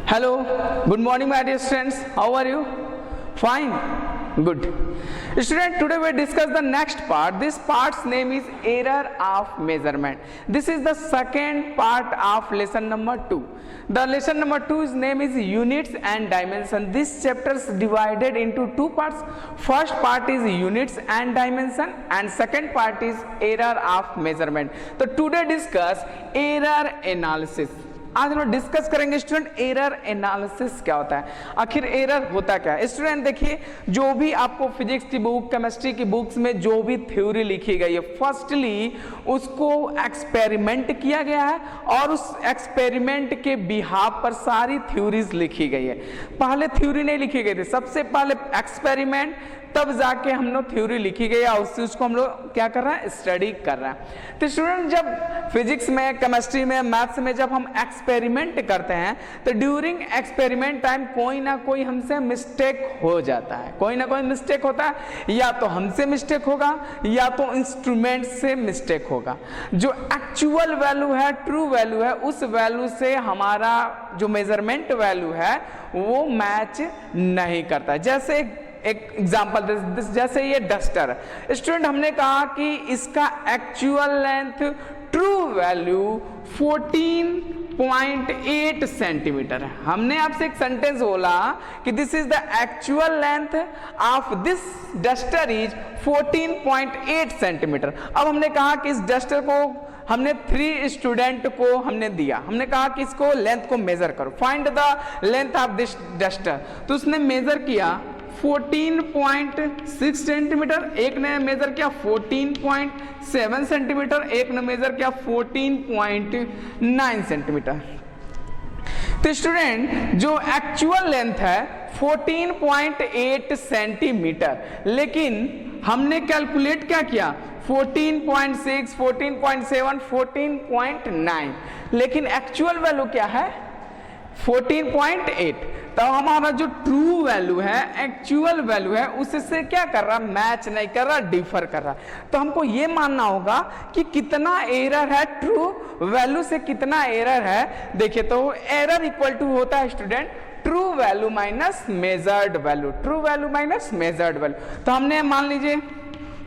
Hello, good morning my dear students. How are you? Fine, good. Student, today we discuss the next part. This part's name is error of measurement. This is the second part of lesson number 2. The lesson number 2's name is units and dimension. This chapter is divided into two parts. First part is units and dimension and second part is error of measurement. So today discuss error analysis. आज हम discuss करेंगे student error analysis क्या होता है, आखिर error होता क्या है। स्टूडेंट देखिए, जो भी आपको फिजिक्स की बुक, केमिस्ट्री की बुक्स में जो भी थ्योरी लिखी गई है, फर्स्टली उसको एक्सपेरिमेंट किया गया है और उस एक्सपेरिमेंट के बिहाफ पर सारी थ्योरीज लिखी गई है। पहले थ्योरी नहीं लिखी गई थी, सबसे पहले एक्सपेरिमेंट, तब जाके हम लोग थ्योरी लिखी गई और उससे उसको हम लोग क्या कर रहे हैं, स्टडी कर रहे हैं। तो स्टूडेंट जब फिजिक्स में, केमिस्ट्री में, मैथ्स में जब हम एक्सपेरिमेंट करते हैं तो ड्यूरिंग एक्सपेरिमेंट टाइम कोई ना कोई हमसे मिस्टेक हो जाता है, कोई ना कोई मिस्टेक होता है, या तो हमसे मिस्टेक होगा या तो इंस्ट्रूमेंट से मिस्टेक होगा। जो एक्चुअल वैल्यू है, ट्रू वैल्यू है, उस वैल्यू से हमारा जो मेजरमेंट वैल्यू है वो मैच नहीं करता। जैसे एक एग्जाम्पल, जैसे ये डस्टर, स्टूडेंट हमने कहा कि इसका actual length true value 14.8 centimetre है। हमने आपसे एक सेंटेंस बोला कि this is the actual length of this duster is 14.8 centimetre. अब हमने कहा कि इस डस्टर को हमने 3 स्टूडेंट को हमने दिया, हमने कहा कि इसको लेंथ को मेजर करो, find the length of this duster. तो उसने मेजर किया 14.6 सेंटीमीटर, एक ने मेजर किया 14.7 सेंटीमीटर, एक ने मेजर किया 14.9 सेंटीमीटर। तो स्टूडेंट जो एक्चुअल लेंथ है 14.8 सेंटीमीटर, लेकिन हमने कैलकुलेट क्या किया 14.6, 14.7, 14.9, लेकिन एक्चुअल वैल्यू क्या है 14.8। तो हमारा जो ट्रू वैल्यू है, एक्चुअल वैल्यू है, उससे क्या कर रहा, मैच नहीं कर रहा, डिफर कर रहा। तो हमको ये मानना होगा कि कितना एरर है, ट्रू वैल्यू से कितना एरर है। देखिए तो एरर इक्वल टू होता है student true value minus measured value, true value minus measured value. तो हमने मान लीजिए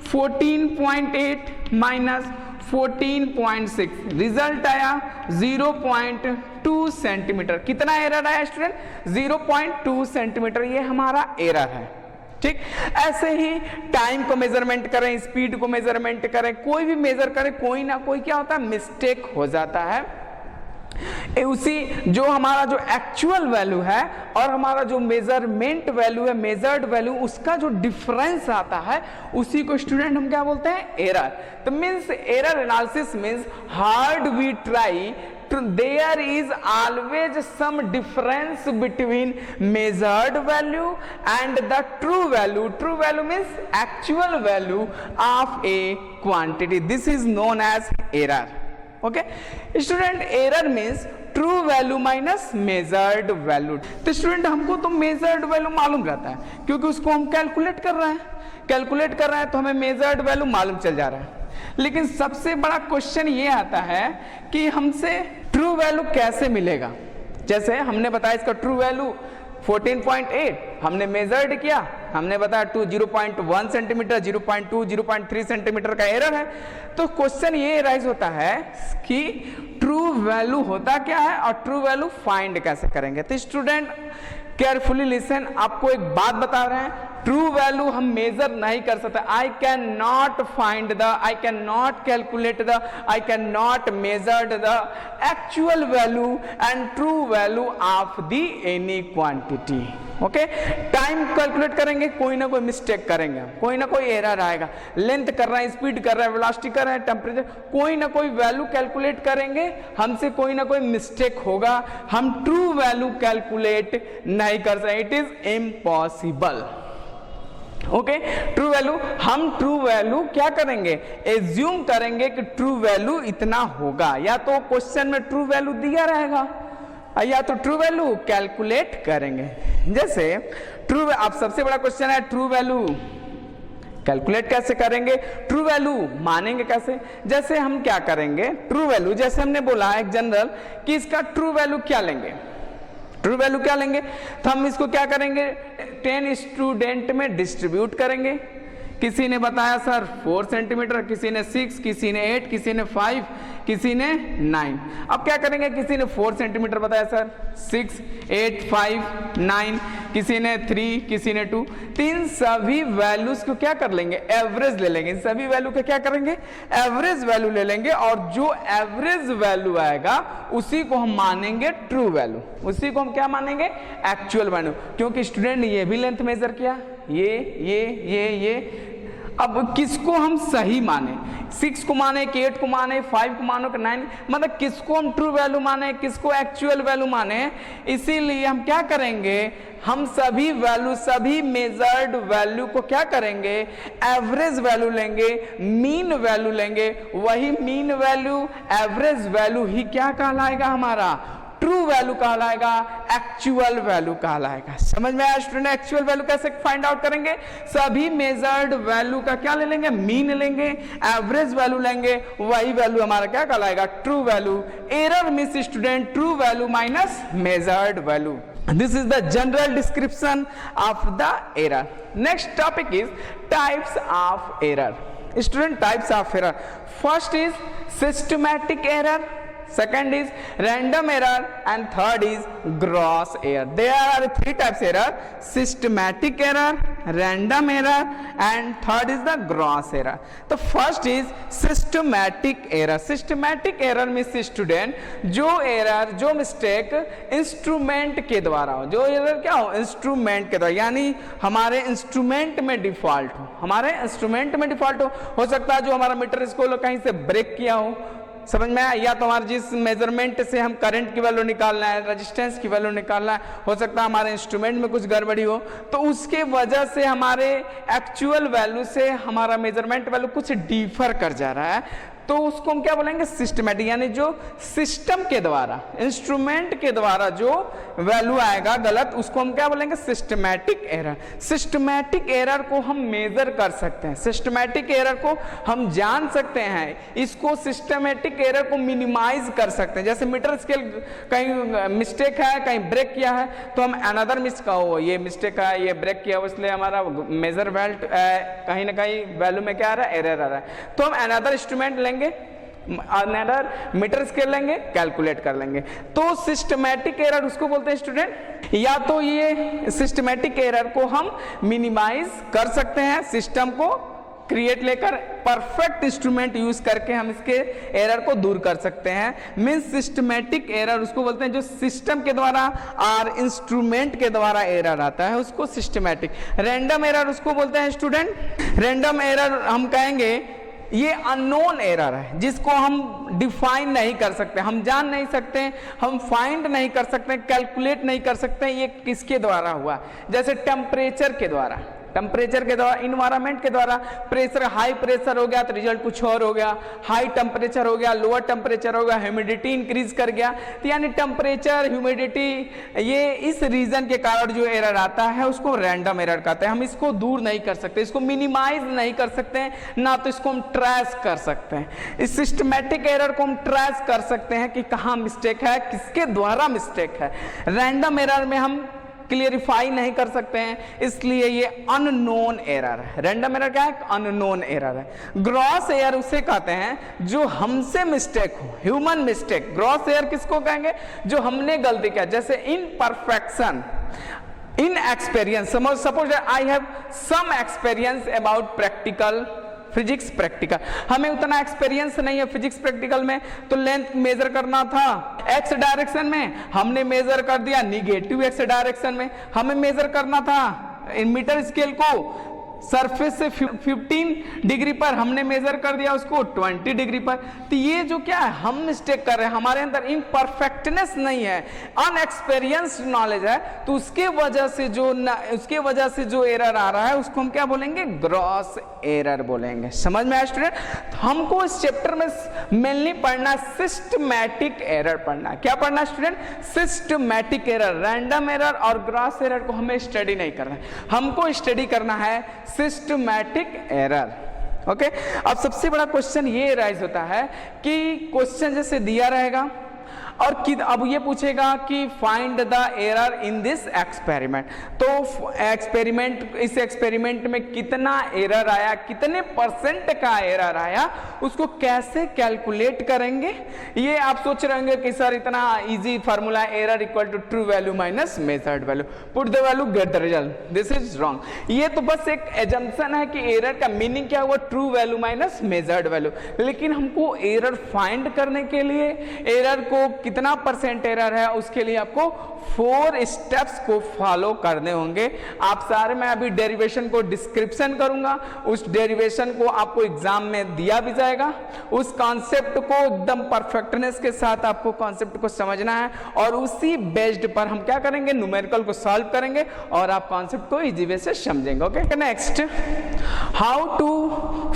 14.8 माइनस 14.6, रिजल्ट आया 0.2 सेंटीमीटर। कितना एरर आया स्टूडेंट 0.2 सेंटीमीटर, ये हमारा एरर है। ठीक, ऐसे ही टाइम को मेजरमेंट करें, स्पीड को मेजरमेंट करें, कोई भी मेजर करें, कोई ना कोई क्या होता है, मिस्टेक हो जाता है। उसी जो हमारा जो एक्चुअल वैल्यू है और हमारा जो मेजरमेंट वैल्यू है, मेजर्ड वैल्यू, उसका जो डिफरेंस आता है उसी को स्टूडेंट हम क्या बोलते हैं, एरर। तो means error analysis means hard we try there is always some difference between measured value and the true value. True value means actual value of a quantity. This is known as error. Okay, student, error means true value minus measured value. तो student हमको तो measured value मालूम रहता है क्योंकि उसको हम calculate कर रहे हैं, तो हमें मेजर्ड वैल्यू मालूम चल जा रहा है। लेकिन सबसे बड़ा क्वेश्चन ये आता है कि हमसे ट्रू वैल्यू कैसे मिलेगा। जैसे हमने बताया इसका ट्रू वैल्यू 14.8 हमने मेजर्ड किया, हमने बताया 0.1 सेंटीमीटर, 0.2, 0.3 सेंटीमीटर का एरर है। तो क्वेश्चन ये राइज होता है कि ट्रू वैल्यू होता क्या है और ट्रू वैल्यू फाइंड कैसे करेंगे। तो स्टूडेंट केयरफुली लिसन, आपको एक बात बता रहे हैं, ट्रू वैल्यू हम मेजर नहीं कर सकते। I can not find the, I can not calculate the, I can not measure the actual value and true value of the any quantity. Okay, time calculate करेंगे, कोई ना कोई मिस्टेक करेंगे, कोई ना कोई एरर आएगा। लेंथ कर रहे हैं, स्पीड कर रहे हैं, वेलोसिटी कर रहे हैं, टेम्परेचर, कोई ना कोई वैल्यू कैलकुलेट करेंगे, हमसे कोई ना कोई मिस्टेक होगा, हम ट्रू वैल्यू कैलकुलेट नहीं कर सकते, it is impossible. Okay, true value, हम ट्रू वैल्यू क्या करेंगे, एज्यूम करेंगे कि ट्रू वैल्यू इतना होगा, या तो क्वेश्चन में ट्रू वैल्यू दिया रहेगा या तो ट्रू वैल्यू कैलकुलेट करेंगे। जैसे ट्रू, अब सबसे बड़ा क्वेश्चन है ट्रू वैल्यू कैलकुलेट कैसे करेंगे, ट्रू वैल्यू मानेंगे कैसे। जैसे हम क्या करेंगे, ट्रू वैल्यू जैसे हमने बोला एक जनरल कि इसका ट्रू वैल्यू क्या लेंगे, ट्रू वैल्यू क्या लेंगे, तो हम इसको क्या करेंगे 10 स्टूडेंट में डिस्ट्रीब्यूट करेंगे। किसी ने बताया सर 4 सेंटीमीटर, किसी ने 6, किसी ने 8, किसी ने 5, किसी ने 9। अब क्या करेंगे, किसी ने 4 सेंटीमीटर बताया सर, 6, 8, 5, 9, किसी ने 3, किसी ने 2। तीन सभी वैल्यूज को क्या कर लेंगे, एवरेज ले लेंगे। इन सभी वैल्यू का क्या करेंगे, एवरेज वैल्यू ले लेंगे, और जो एवरेज वैल्यू आएगा उसी को हम मानेंगे ट्रू वैल्यू, उसी को हम क्या मानेंगे, एक्चुअल वैल्यू। क्योंकि स्टूडेंट ने ये भी लेंथ मेजर किया, ये अब किसको हम सही माने, 6 को माने कि 8 को माने, 5 को मानो कि 9, मतलब किसको हम ट्रू वैल्यू माने, किसको एक्चुअल वैल्यू माने। इसीलिए हम क्या करेंगे, हम सभी वैल्यू, सभी मेजर्ड वैल्यू को क्या करेंगे, एवरेज वैल्यू लेंगे, मीन वैल्यू लेंगे। वही मीन वैल्यू, एवरेज वैल्यू ही क्या कहलाएगा, हमारा ट्रू वैल्यू कहलाएगा, एक्चुअल वैल्यू कहलाएगा। समझ में आया स्टूडेंट, एक्चुअल वैल्यू कैसे फाइंड आउट करेंगे, सभी मेजर्ड वैल्यू का क्या ले लेंगे, मीन लेंगे, एवरेज वैल्यू लेंगे, वही वैल्यू हमारा क्या कहलाएगा, true value. Error means student true value minus measured value. This is the general description of the error. Next topic is types of error. Student, types of error. First is systematic error, second is random error, and third is gross error. There are 3 types of error: systematic error, random error, and third is the gross error. The first is systematic error. Systematic error means student जो error, जो mistake instrument के द्वारा हो, जो error क्या हो, instrument के द्वारा, यानी हमारे इंस्ट्रूमेंट में डिफॉल्ट हो, हमारे इंस्ट्रूमेंट में डिफॉल्ट हो सकता है जो हमारा मीटर स्केल कहीं से ब्रेक किया हो, समझ में आया, या तो हमारे जिस मेजरमेंट से हम करंट की वैल्यू निकालना है, रेजिस्टेंस की वैल्यू निकालना है, हो सकता है हमारे इंस्ट्रूमेंट में कुछ गड़बड़ी हो, तो उसके वजह से हमारे एक्चुअल वैल्यू से हमारा मेजरमेंट वैल्यू कुछ डिफर कर जा रहा है, तो उसको हम क्या बोलेंगे, सिस्टमैटिक, यानी जो सिस्टम के द्वारा, इंस्ट्रूमेंट के द्वारा जो वैल्यू आएगा गलत, उसको हम क्या बोलेंगे, सिस्टमैटिक एरर। सिस्टमैटिक एरर को हम मेजर कर सकते हैं, सिस्टमैटिक एरर को हम जान सकते हैं, इसको सिस्टमैटिक एरर को मिनिमाइज कर सकते हैं। जैसे मीटर स्केल कहीं मिस्टेक है, कहीं ब्रेक किया है, तो हम अनदर ये मिस्टेक है, ये ब्रेक किया, इसलिए हमारा मेजर वैल्यू कहीं ना कहीं वैल्यू में क्या आ रहा है, एरर आ रहा है, तो हम अनदर इंस्ट्रूमेंट लेंगे, अनदर मीटर स्केल लेंगे, कैलकुलेट कर लेंगे। तो सिस्टमैटिक एरर उसको बोलते हैं स्टूडेंट, या तो ये सिस्टमैटिक एरर को हम मिनिमाइज कर सकते हैं, सिस्टम को क्रिएट लेकर परफेक्ट इंस्ट्रूमेंट यूज करके हम इसके एरर को दूर कर सकते हैं। मींस सिस्टमैटिक एरर उसको बोलते हैं जो सिस्टम के द्वारा और इंस्ट्रूमेंट के द्वारा एरर आता है, उसको सिस्टमैटिक। रैंडम एरर उसको बोलते हैं स्टूडेंट, रैंडम एरर हम कहेंगे ये अननोन एरर है, जिसको हम डिफाइन नहीं कर सकते, हम जान नहीं सकते, हम फाइंड नहीं कर सकते, कैलकुलेट नहीं कर सकते ये किसके द्वारा हुआ। जैसे टेम्परेचर के द्वारा, इन्वायरमेंट के द्वारा प्रेशर, हाई प्रेशर हो गया तो रिजल्ट कुछ और हो गया, हाई टेम्परेचर हो गया, लोअर टेम्परेचर हो गया, ह्यूमिडिटी इंक्रीज कर गया, तो यानी टेम्परेचर, ह्यूमिडिटी, ये इस रीजन के कारण जो एरर आता है उसको रैंडम एरर कहते हैं। हम इसको दूर नहीं कर सकते, इसको मिनिमाइज नहीं कर सकते, ना तो इसको हम ट्रेस कर सकते हैं। इस सिस्टमैटिक एरर को हम ट्रेस कर सकते हैं कि कहाँ मिस्टेक है, किसके द्वारा मिस्टेक है। रैंडम एरर में हम क्लियरिफाई नहीं कर सकते हैं, इसलिए ये अननोन एरर है। रैंडम एरर क्या है, अननोन एरर है। ग्रॉस एरर उसे कहते हैं जो हमसे मिस्टेक हो, ह्यूमन मिस्टेक। ग्रॉस एरर किसको कहेंगे, जो हमने गलती किया, जैसे imperfection, in experience. Suppose I have some experience about practical physics practical, हमें उतना एक्सपीरियंस नहीं है फिजिक्स प्रैक्टिकल में, तो लेंथ मेजर करना था एक्स डायरेक्शन में, हमने मेजर कर दिया निगेटिव एक्स डायरेक्शन में। हमें मेजर करना था मीटर स्केल को सरफेस से 15 डिग्री पर, हमने मेजर कर दिया उसको 20 डिग्री पर। तो ये जो क्या है, हम मिस्टेक कर रहे हैं, हमारे अंदर इम्परफेक्टनेस नहीं है, अनएक्सपीरियंस्ड नॉलेज है, तो उसके वजह से जो एरर आ रहा है उसको हम क्या बोलेंगे, ग्रॉस एरर बोलेंगे। समझ में आया स्टूडेंट। तो हमको इस चैप्टर में मेनली पढ़ना सिस्टमैटिक एरर पढ़ना। क्या पढ़ना student, systematic error. Random error और ग्रॉस एरर को हमें स्टडी नहीं करना, हमको स्टडी करना है सिस्टमैटिक एरर। ओके, अब सबसे बड़ा क्वेश्चन ये राइज होता है कि क्वेश्चन जैसे दिया रहेगा, और अब ये पूछेगा कि find the error in this experiment. तो इस एक्सपेरिमेंट में कितना एरर आया, कितने परसेंट का एरर आया, उसको कैसे कैलकुलेट करेंगे। ये आप सोच रहे होंगे कि सर इतना easy formula, error equal to true value minus measured value, put the value get the result. This is wrong. ये तो बस एक एजम्पशन है कि एरर का मीनिंग क्या हुआ, true value minus measured value. लेकिन हमको एरर फाइंड करने के लिए, एरर को कितना परसेंट एरर है, उसके लिए आपको 4 स्टेप्स को फॉलो करने होंगे। आप सारे, मैं अभी डेरिवेशन को डिस्क्रिप्शन करूंगा, उस डेरिवेशन को आपको एग्जाम में दिया भी जाएगा। उस कॉन्सेप्ट को एकदम परफेक्टनेस के साथ आपको कॉन्सेप्ट को समझना है और उसी बेस्ड पर हम क्या करेंगे, न्यूमेरिकल को सॉल्व करेंगे और आप कॉन्सेप्ट को इजी वे से समझेंगे। Okay, next, how to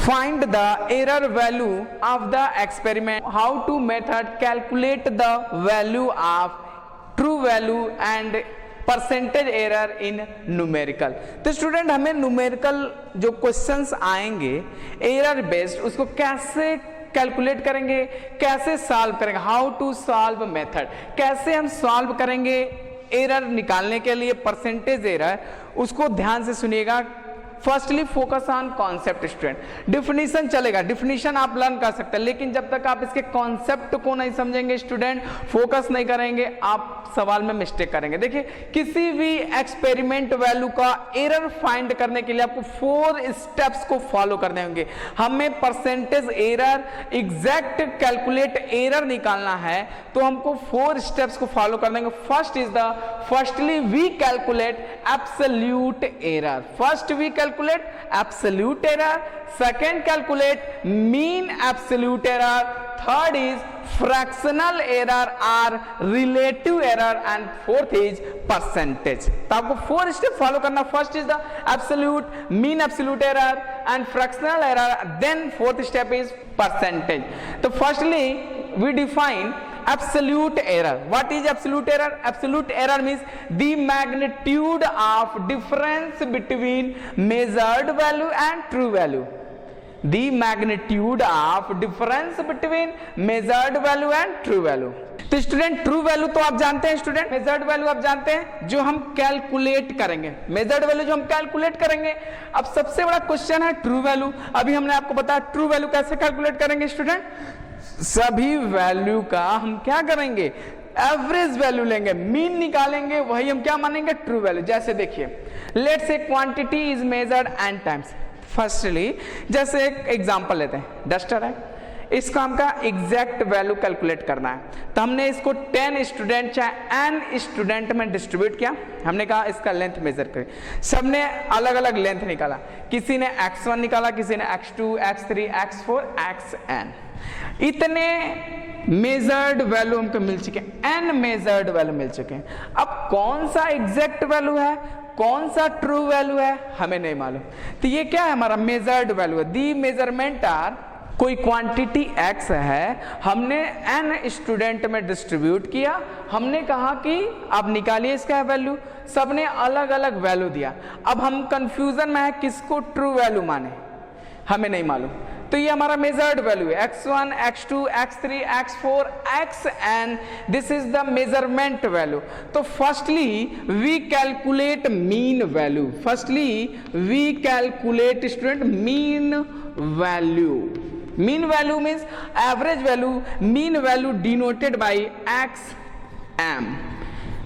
find the error value of the experiment, how to method calculate the value of true value and percentage error in numerical. तो स्टूडेंट, हमें numerical जो questions आएंगे error based, उसको कैसे calculate करेंगे, कैसे solve करेंगे, how to solve method, कैसे हम सॉल्व करेंगे एरर निकालने के लिए, परसेंटेज एरर, उसको ध्यान से सुनिएगा। Firstly focus on concept student. Definition चलेगा, डिफिनीशन आप लर्न कर सकते हैं, लेकिन जब तक आप इसके कॉन्सेप्ट को नहीं समझेंगे स्टूडेंट, फोकस नहीं करेंगे, आप सवाल में मिस्टेक करेंगे। देखिए, किसी भी एक्सपेरिमेंट वैल्यू का एरर फाइंड करने के लिए आपको 4 स्टेप्स को फॉलो करने होंगे। हमें percentage error, exact calculate error निकालना है तो हमको 4 स्टेप्स को फॉलो करने होंगे। Firstly we calculate absolute error. First we calculate absolute error, second calculate mean absolute error, third is fractional error or relative error and fourth is percentage। तो आपको 4 step follow करना। First is the absolute, mean absolute error and fractional error, then fourth step is percentage. तो firstly we define absolute error. What is absolute error? Absolute error means the magnitude of difference between measured value and true value. The magnitude of difference between measured value and true value. तो student, true value तो आप जानते हैं student, measured value आप जानते हैं, जो हम कैलकुलेट करेंगे, मेजर्ड वैल्यू जो हम कैलकुलेट करेंगे। अब सबसे बड़ा क्वेश्चन है ट्रू वैल्यू। अभी हमने आपको बताया ट्रू वैल्यू कैसे कैलकुलेट करेंगे स्टूडेंट। सभी वैल्यू का हम क्या करेंगे, एवरेज वैल्यू लेंगे, मीन निकालेंगे, वही हम क्या मानेंगे, ट्रू वैल्यू। जैसे देखिए, let's say quantity is measured n times. Firstly जैसे एक एग्जांपल लेते हैं, डस्टर है, इसका हमका एग्जैक्ट वैल्यू कैलकुलेट करना है। तो हमने इसको 10 स्टूडेंट चाहे n स्टूडेंट में डिस्ट्रीब्यूट किया। हमने कहा इसका लेंथ मेजर करें, सबने अलग अलग लेंथ निकाला, किसी ने x1 निकाला, किसी ने x2, x3, x4, xn। इतने मेजर्ड वैल्यू हमको मिल चुके हैं, n मेजर्ड वैल्यू मिल चुके हैं। अब कौन सा एग्जैक्ट वैल्यू है, कौन सा ट्रू वैल्यू है, हमें नहीं मालूम। तो ये क्या है, हमारा मेजर्ड वैल्यू है। दी मेजरमेंट आर, कोई क्वांटिटी x है, हमने n स्टूडेंट में डिस्ट्रीब्यूट किया, हमने कहा कि आप निकालिए इसका वैल्यू, सबने अलग अलग वैल्यू दिया। अब हम कंफ्यूजन में है किसको ट्रू वैल्यू माने, हमें नहीं मालूम। तो ये हमारा मेजर्ड वैल्यू है, x1, x2, x3, x4, xn, this is the measurement value. तो firstly we calculate mean value, firstly we calculate student mean value. Mean value means average value, mean value denoted by xm,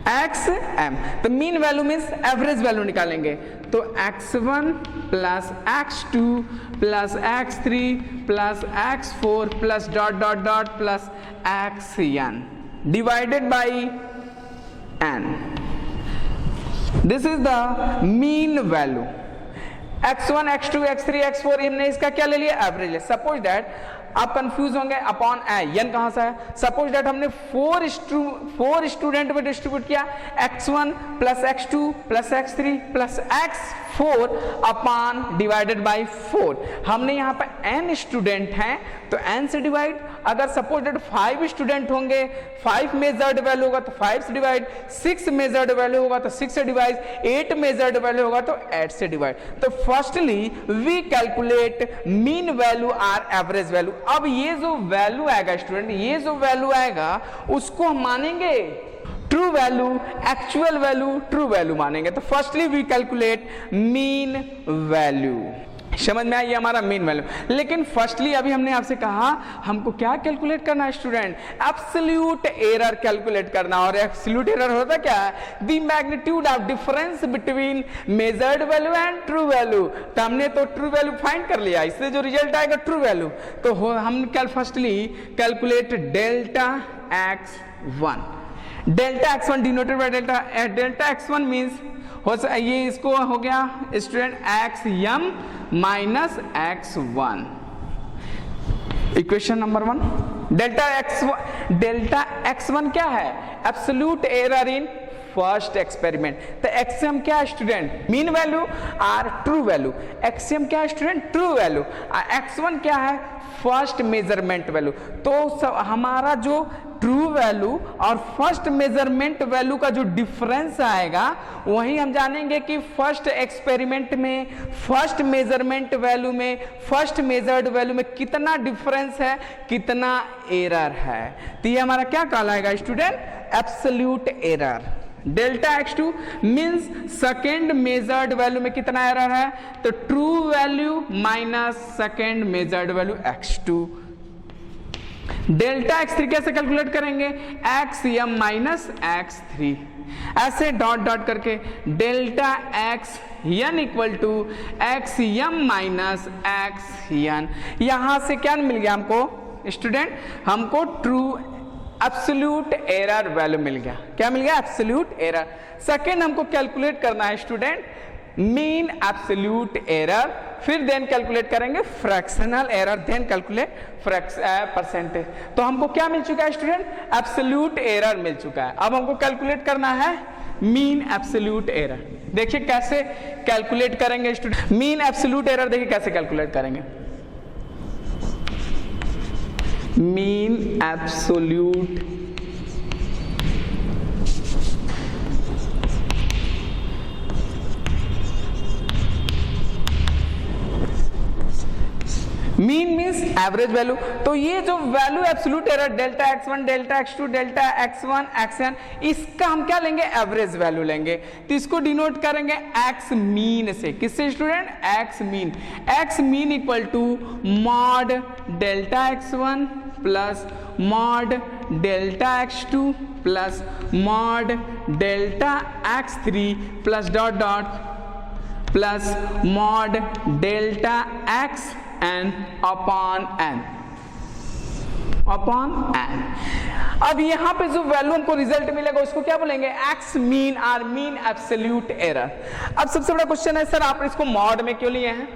xm। तो mean value means average value निकालेंगे। तो x1 plus x2 plus x3 plus x4 plus dot dot dot plus xn divided by n, this is the mean value. x1, x2, x3, x4 हमने इसका क्या ले लिया, average है। Suppose that आप confuse होंगे अपॉन n कहां से है। सपोज दैट हमने 4 स्टूडेंट में डिस्ट्रीब्यूट किया, x1 plus x2 plus x3 plus x4 upon divided by 4। हमने यहाँ पे n स्टूडेंट हैं तो n से डिवाइड। अगर सपोज दैट 5 स्टूडेंट होंगे, 5 मेजर्ड वैल्यू होगा तो 5 से डिवाइड, 6 मेजर्ड वैल्यू होगा तो 6 से डिवाइड, 8 मेजर्ड वैल्यू होगा तो 8 से डिवाइड। तो firstly we calculate mean value और एवरेज वैल्यू। अब ये जो वैल्यू आएगा स्टूडेंट, ये जो वैल्यू आएगा उसको हम मानेंगे true value, actual value, true value मानेंगे। तो firstly we calculate mean value, समझ में आई हमारा मीन वैल्यू। लेकिन फर्स्टली अभी हमने आपसे कहा हमको क्या कैलकुलेट करना है स्टूडेंट, एब्सोल्यूट एरर कैलकुलेट करना। और एब्सोल्यूट एरर होता क्या है, the magnitude of difference between measured value and true value. तो हमने तो ट्रू वैल्यू फाइंड कर लिया, इससे जो रिजल्ट आएगा ट्रू वैल्यू। तो हम कल firstly calculate delta x1, delta x1 denoted by delta x1 means ये इसको हो गया student xm minus x1, equation number 1। Delta x1 क्या है, absolute error in first experiment. तो एक्सियम क्या है स्टूडेंट, मीन वैल्यू और ट्रू वैल्यू। एक्सियम क्या है स्टूडेंट, ट्रू वैल्यू। x1 क्या है, फर्स्ट मेजरमेंट वैल्यू। तो हमारा जो ट्रू वैल्यू और फर्स्ट मेजरमेंट वैल्यू का जो डिफरेंस आएगा वही हम जानेंगे कि फर्स्ट एक्सपेरिमेंट में, फर्स्ट मेजरमेंट वैल्यू में, फर्स्ट मेजर्ड वैल्यू में कितना डिफरेंस है, कितना एरर है। तो ये हमारा क्या कहलाएगा student, absolute error. Delta x2 means second measured value में कितना एरर है, तो true value minus second measured value x2। Delta x3 कैसे कैलकुलेट करेंगे, xm माइनस x3, ऐसे डॉट डॉट करके delta xn equal to xm minus xn। यहां से क्या मिल गया हमको स्टूडेंट, हमको ट्रू एब्सोल्यूट एरर वैल्यू मिल गया। क्या मिल गया, एब्सोल्यूट एरर। सेकेंड हमको कैलकुलेट करना है स्टूडेंट मीन एब्सोल्यूट एरर, फिर देन कैलकुलेट करेंगे fractional error, then calculate percentage. तो हमको क्या मिल चुका है स्टूडेंट, एब्सोल्यूट एरर मिल चुका है। अब हमको कैलकुलेट करना है मीन एब्सोल्यूट एरर। देखिए कैसे कैलकुलेट करेंगे स्टूडेंट मीन एब्सोल्यूट एरर, देखिए कैसे कैलकुलेट करेंगे। Mean absolute mean means average value. तो ये जो value absolute error delta x1, delta x2, delta x1, xn, इसका हम क्या लेंगे, एवरेज वैल्यू लेंगे। तो इसको डिनोट करेंगे x मीन से, किससे student, x mean. x mean equal to mod delta x1 plus mod delta x2 plus mod delta x3 plus dot dot plus mod delta x n upon n upon n। अब यहां पे जो value हमको result मिलेगा उसको क्या बोलेंगे, x mean और मीन एब्सोल्यूट एरर। अब सबसे बड़ा क्वेश्चन है सर आप इसको मॉड में क्यों लिए हैं।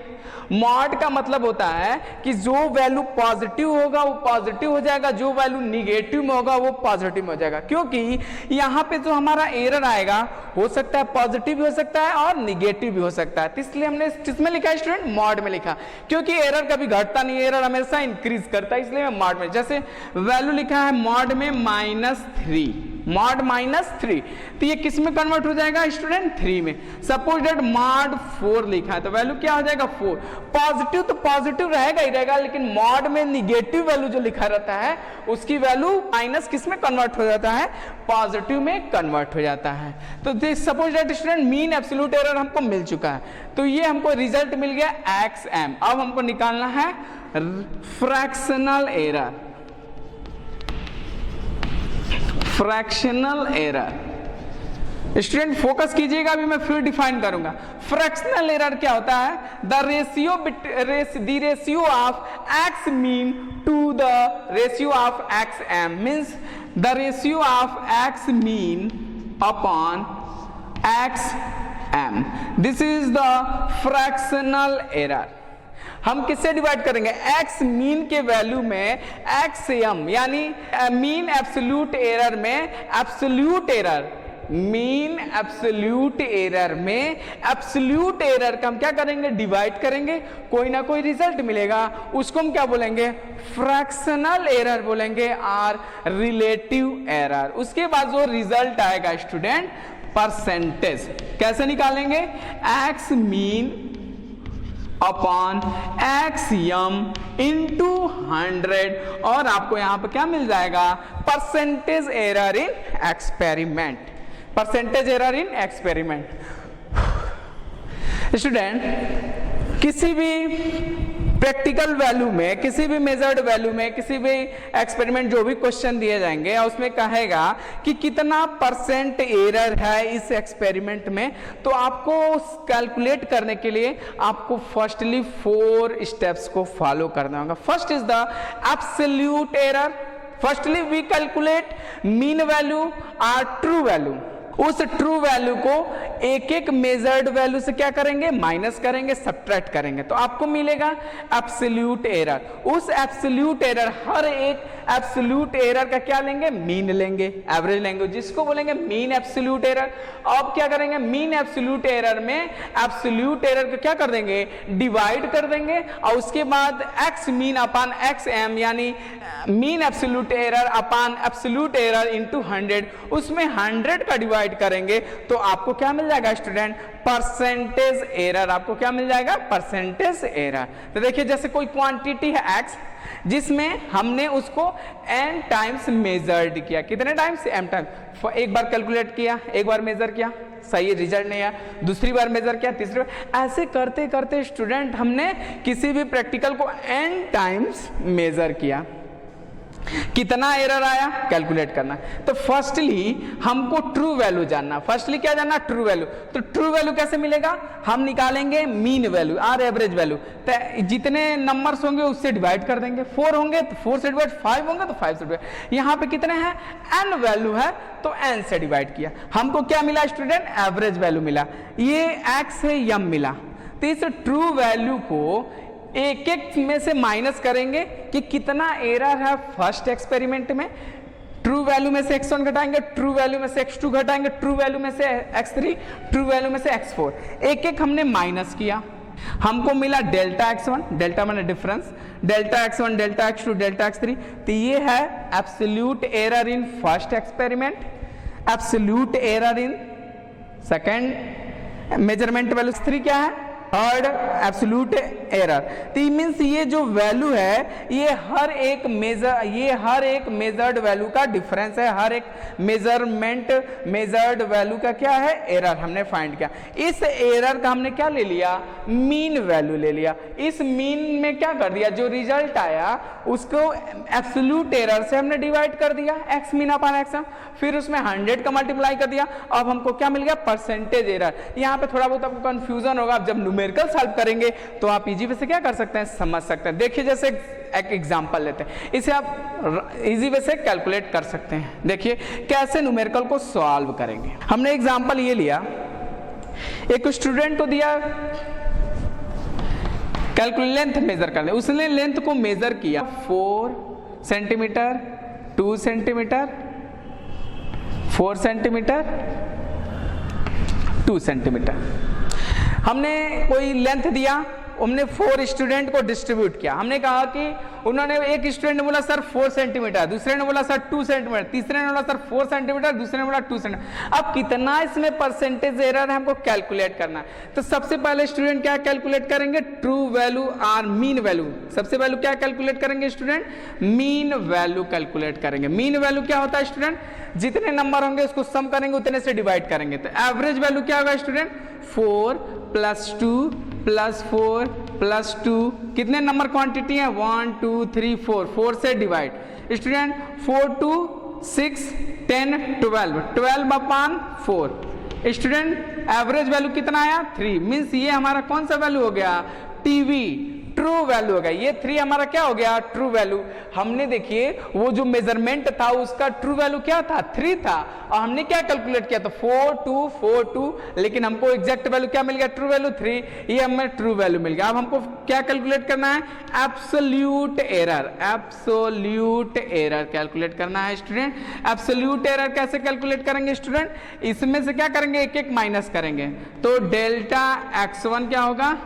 मॉड का मतलब होता है कि जो वैल्यू पॉजिटिव होगा वो पॉजिटिव हो जाएगा, जो वैल्यू निगेटिव में होगा वो पॉजिटिव में हो जाएगा। क्योंकि यहाँ पे जो हमारा एरर आएगा हो सकता है पॉजिटिव भी हो सकता है और निगेटिव भी हो सकता है। तो इसलिए हमने किसमें लिखा है स्टूडेंट, मॉड में लिखा, क्योंकि एरर कभी घटता नहीं, एरर हमेशा इंक्रीज करता है, इसलिए मैं मॉड में। जैसे वैल्यू लिखा है मॉड में -3, मॉड -3, तो ये किस में कन्वर्ट हो जाएगा स्टूडेंट, 3 में। सपोज दैट मॉड 4 लिखा है तो वैल्यू क्या हो जाएगा, 4। पॉजिटिव तो पॉजिटिव रहेगा ही रहेगा, लेकिन मॉड में निगेटिव वैल्यू जो लिखा रहता है उसकी वैल्यू माइनस किस में कन्वर्ट हो जाता है, पॉजिटिव में कन्वर्ट हो जाता है। तो suppose that student mean absolute error हमको मिल चुका है, तो ये हमको रिजल्ट मिल गया xm। अब हमको निकालना है fractional error, fractional error. Student focus कीजिएगा, अभी मैं फिर डिफाइन करूंगा। फ्रैक्शनल एरर क्या होता है, the ratio of x mean to the ratio of xm means the ratio of x mean upon xm, this is the fractional error. हम किससे डिवाइड करेंगे, x मीन के वैल्यू में xm, यानी मीन एब्सोल्यूट एरर में absolute error, mean absolute error में absolute error का हम क्या करेंगे, डिवाइड करेंगे, कोई ना कोई रिजल्ट मिलेगा, उसको हम क्या बोलेंगे, फ्रैक्शनल एरर बोलेंगे और रिलेटिव एरर। उसके बाद जो रिजल्ट आएगा स्टूडेंट परसेंटेज। कैसे निकालेंगे, x mean upon XM into 100 और आपको यहां पर क्या मिल जाएगा, परसेंटेज एरर इन एक्सपेरिमेंट, परसेंटेज एरर इन एक्सपेरिमेंट। स्टूडेंट किसी भी प्रैक्टिकल वैल्यू में, किसी भी मेजर्ड वैल्यू में, किसी भी एक्सपेरिमेंट जो भी क्वेश्चन दिए जाएंगे उसमें कहेगा कि कितना परसेंट एरर है इस एक्सपेरिमेंट में, तो आपको कैलकुलेट करने के लिए आपको फर्स्टली 4 स्टेप्स को फॉलो करना होगा। First is the absolute error. Firstly we calculate mean value और ट्रू वैल्यू। उस ट्रू वैल्यू को एक एक मेजर्ड वैल्यू से क्या करेंगे, माइनस करेंगे, सब्ट्रैक्ट करेंगे, तो आपको मिलेगा एब्सोल्यूट एरर। उस एब्सोल्यूट एरर, हर एक एब्सोल्यूट एरर का क्या लेंगे, मीन लेंगे, एवरेज लेंगे, जिसको बोलेंगे मीन एब्सोल्यूट एरर। अब क्या करेंगे, मीन एब्सोल्यूट एरर में एब्सोल्यूट एरर को क्या कर देंगे, डिवाइड कर देंगे और उसके बाद एक्स मीन अपान एक्स एम, यानी मीन एब्सोल्यूट एरर अपान एब्सोल्यूट एरर इंटू 100, उसमें 100 का डिवाइड करेंगे तो आपको क्या मिल जाएगा स्टूडेंट, परसेंटेज एरर। आपको क्या मिल जाएगा, परसेंटेज एरर। तो देखिए जैसे कोई क्वांटिटी है x, जिसमें हमने उसको n टाइम्स मेजर्ड किया, कितने टाइम्स, m टाइम्स। एक बार कैलकुलेट किया, एक बार मेजर किया, सही रिजल्ट नहीं आया, दूसरी बार मेजर किया, तीसरी बार, ऐसे करते करते स्टूडेंट हमने किसी भी प्रैक्टिकल को n टाइम्स मेजर किया, कितना एरर आया कैलकुलेट करना। तो फर्स्टली हमको ट्रू वैल्यू जानना, फर्स्टली क्या जानना, ट्रू वैल्यू। तो ट्रू वैल्यू कैसे मिलेगा, हम निकालेंगे मीन वैल्यू और एवरेज वैल्यू, तो जितने नंबर्स होंगे उससे डिवाइड कर देंगे। 4 होंगे तो 4 से डिवाइड, 5 होंगे तो 5 से डिवाइड। यहाँ पे कितने हैं, n वैल्यू है तो n से डिवाइड किया, हमको क्या मिला स्टूडेंट, एवरेज वैल्यू मिला, ये x है m मिला। तो इस ट्रू वैल्यू को एक एक में से माइनस करेंगे कि कितना एरर है फर्स्ट एक्सपेरिमेंट में। ट्रू वैल्यू में से x1 घटाएंगे, ट्रू वैल्यू में से x2 घटाएंगे, ट्रू वैल्यू में से x3, ट्रू वैल्यू में से x4, एक एक हमने माइनस किया, हमको मिला डेल्टा x1, डेल्टा माने difference, delta x1, delta x2, delta x3। तो ये है absolute error in first experiment, absolute error in second measurement value, 3 क्या है, थर्ड एब्सोल्यूट एरर। तो मींस ये जो वैल्यू है ये हर एक मेजर्ड वैल्यू का डिफरेंस है, हर एक मेजरमेंट मेजर्ड वैल्यू का क्या है, एरर हमने फाइंड किया। इस एरर का हमने क्या ले लिया, मीन वैल्यू ले लिया। इस मीन में क्या कर दिया, जो रिजल्ट आया उसको एब्सोल्यूट एरर से हमने डिवाइड कर दिया, एक्स मीन अपान एक्स, फिर उसमें 100 का मल्टीप्लाई कर दिया। अब हमको क्या मिल गया, परसेंटेज एरर। यहाँ पे थोड़ा बहुत आपको कंफ्यूजन होगा, जब न्यूमेरिकल सॉल्व करेंगे तो आप इजी वे से क्या कर सकते हैं, समझ सकते हैं। देखिए जैसे एक एग्जांपल लेते हैं, इसे आप इजी वे से कैलकुलेट कर सकते हैं। देखिए कैसे न्यूमेरिकल को सॉल्व करेंगे। हमने एग्जांपल ये लिया, एक स्टूडेंट को दिया कैलकुलेट लेंथ मेजर करने, उसने लेंथ को मेजर किया 4 सेंटीमीटर, 2 सेंटीमीटर, 4 सेंटीमीटर, 2 सेंटीमीटर। हमने कोई लेंथ दिया, हमने 4 स्टूडेंट को डिस्ट्रीब्यूट किया। हमने कहा कि उन्होंने, एक स्टूडेंट ने बोला सर 4 सेंटीमीटर, दूसरे ने बोला सर 2 सेंटीमीटर, तीसरे ने बोला सर 4 सेंटीमीटर, दूसरे ने बोला 2 सेंटीमीटर। अब कितना इसमें परसेंटेज एरर है हमको कैलकुलेट करना है। तो सबसे पहले स्टूडेंट क्या कैलकुलेट करेंगे, ट्रू वैल्यू और मीन वैल्यू। सबसे पहले क्या कैलकुलेट करेंगे स्टूडेंट, मीन वैल्यू कैलकुलेट करेंगे। मीन वैल्यू क्या होता है स्टूडेंट, जितने नंबर होंगे उसको सम करेंगे, उतने से डिवाइड करेंगे। तो एवरेज वैल्यू क्या होगा स्टूडेंट, 4 + 2 + 4 + 2, कितने नंबर क्वांटिटी है, 1 2 3 4, 4 से डिवाइड स्टूडेंट, 4 2 6 10 12, 12 अपान 4 स्टूडेंट। एवरेज वैल्यू कितना आया, 3। मीन्स ये हमारा कौन सा वैल्यू हो गया, टीवी, ट्रू वैल्यू हो गया। ये 3 हमारा क्या हो गया, ट्रू वैल्यू। हमने देखिए वो जो मेजरमेंट था उसका ट्रू वैल्यू क्या था, 3 था, और हमने क्या कैलकुलेट किया, तो 4 2 4 2, लेकिन हमको एग्जैक्ट वैल्यू क्या मिल गया, ट्रू वैल्यू 3, ये हमें ट्रू वैल्यू मिल गया। अब हमको क्या कैलकुलेट करना है, absolute error, absolute error calculate करना है स्टूडेंट। एब्सोल्यूट एरर कैसे कैलकुलेट करेंगे स्टूडेंट, इसमें से क्या करेंगे, एक एक माइनस करेंगे। तो डेल्टा x1 क्या होगा,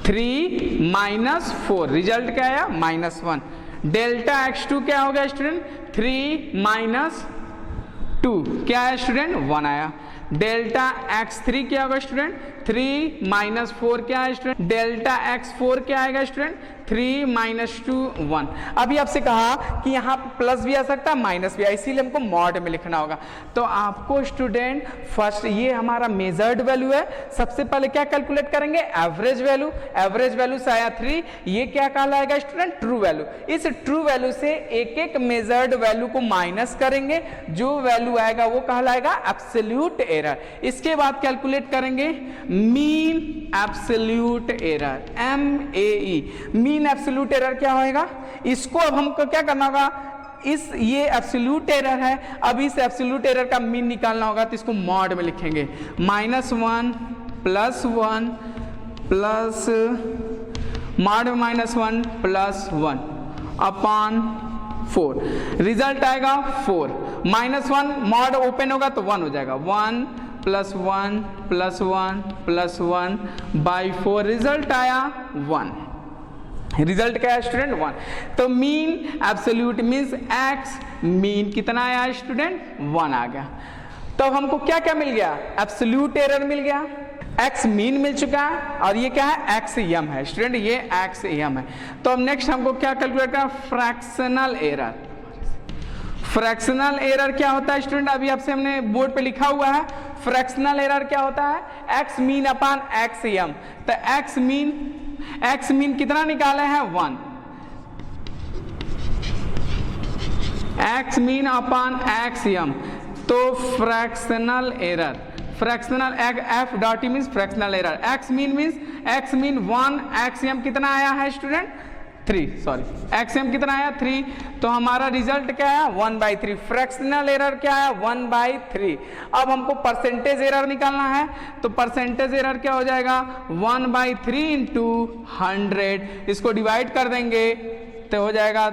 3 - 4, रिजल्ट क्या आया, -1। डेल्टा x2 क्या होगा स्टूडेंट, 3 - 2, क्या है स्टूडेंट, 1 आया। डेल्टा x3 क्या होगा स्टूडेंट, 3 माइनस 4 क्या है स्टूडेंट, डेल्टा x4 क्या आएगा स्टूडेंट, 3 माइनस 2 1। अभी आपसे कहा कि यहाँ प्लस भी आ सकता है माइनस भी, इसीलिए हमको मॉड में लिखना होगा। तो आपको स्टूडेंट फर्स्ट ये हमारा मेजर्ड वैल्यू है, सबसे पहले क्या कैलकुलेट करेंगे, एवरेज वैल्यू। एवरेज वैल्यू से आया 3, ये क्या कहलाएगा स्टूडेंट, ट्रू वैल्यू। इस ट्रू वैल्यू से एक एक मेजर्ड वैल्यू को माइनस करेंगे, जो वैल्यू आएगा वो कहलाएगा एब्सोल्यूट एरर। इसके बाद कैलकुलेट करेंगे mean absolute error, MAE। Mean absolute error क्या होगा, इसको अब हमको क्या करना होगा, ये एब्सोल्यूट एरर है, अब इस एब्सोल्यूट एरर का मीन निकालना होगा, तो इसको मॉड में लिखेंगे -1 + 1 प्लस मॉड -1 + 1 अपॉन 4, रिजल्ट आएगा 4। -1 मॉड ओपन होगा तो 1 हो जाएगा, 1 + 1 + 1 + 1 बाई 4, रिजल्ट आया 1। रिजल्ट क्या है स्टूडेंट, 1। तो mean absolute means x mean कितना आया स्टूडेंट, 1 आ गया। तो हमको क्या क्या मिल गया, एब्सोल्यूट एरर मिल गया, x मीन मिल चुका है, और ये क्या है, XM है स्टूडेंट, ये XM है। तो अब नेक्स्ट हमको क्या कैलकुलेट करना, फ्रैक्शनल एरर। फ्रैक्शनल एरर क्या होता है स्टूडेंट, अभी आपसे हमने बोर्ड पे लिखा हुआ है, फ्रैक्शनल एरर क्या होता है, x मीन अपान XM। तो x मीन कितना निकाले हैं, 1, x मीन अपान XM। तो fractional error, fractional f dot E means fractional error, x mean means x mean 1, XM कितना आया है स्टूडेंट, 3, सॉरी XM कितना आया, 3। तो हमारा रिजल्ट क्या है, 1/3। फ्रैक्शनल एरर क्या है, 1/3। अब हमको परसेंटेज एरर निकालना है, तो परसेंटेज एरर क्या हो जाएगा, 1/3 इंटू 100, इसको डिवाइड कर देंगे तो हो जाएगा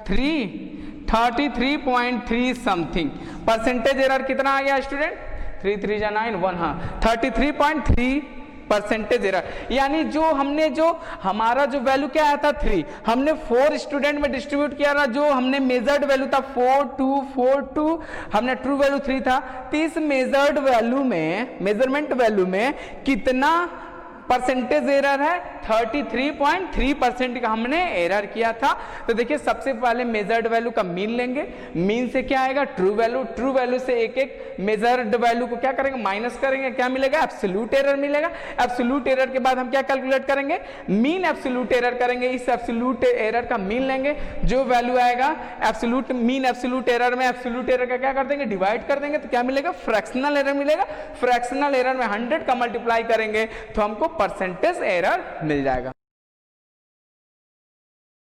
33.3 समथिंग। परसेंटेज एरर कितना आ गया स्टूडेंट, 3 3 जा 9 1, हाँ 33.3% एरर। यानी जो हमारा जो वैल्यू क्या आया था 3, हमने 4 स्टूडेंट में डिस्ट्रीब्यूट किया था, जो हमने मेजर्ड वैल्यू था 4 2 4 2, हमने ट्रू वैल्यू 3 था। तो इस मेजर्ड वैल्यू में, मेजरमेंट वैल्यू में कितना परसेंटेज एरर है, 33.3% का हमने एरर किया था। तो देखिए सबसे पहले मेजर्ड वैल्यू का मीन लेंगे, मीन से क्या आएगा, ट्रू वैल्यू, ट्रू वैल्यू से एक एक मेजर्ड वैल्यू को क्या करेंगे, माइनस करेंगे, क्या मिलेगा, एब्सोल्यूट एरर मिलेगा। एब्सोल्यूट एरर के बाद हम क्या कैलकुलेट करेंगे, मीन एब्सोल्यूट एरर करेंगे, इस एब्सोल्यूट एरर का मीन लेंगे, जो वैल्यू आएगा एब्सोल्यूट मीन एब्सोल्यूट एरर में, एब्सोल्यूट एरर का क्या कर देंगे, डिवाइड कर देंगे, तो क्या मिलेगा, फ्रैक्शनल एरर मिलेगा। फ्रैक्शनल एरर में 100 का मल्टीप्लाई करेंगे तो हमको परसेंटेज एरर मिल जाएगा।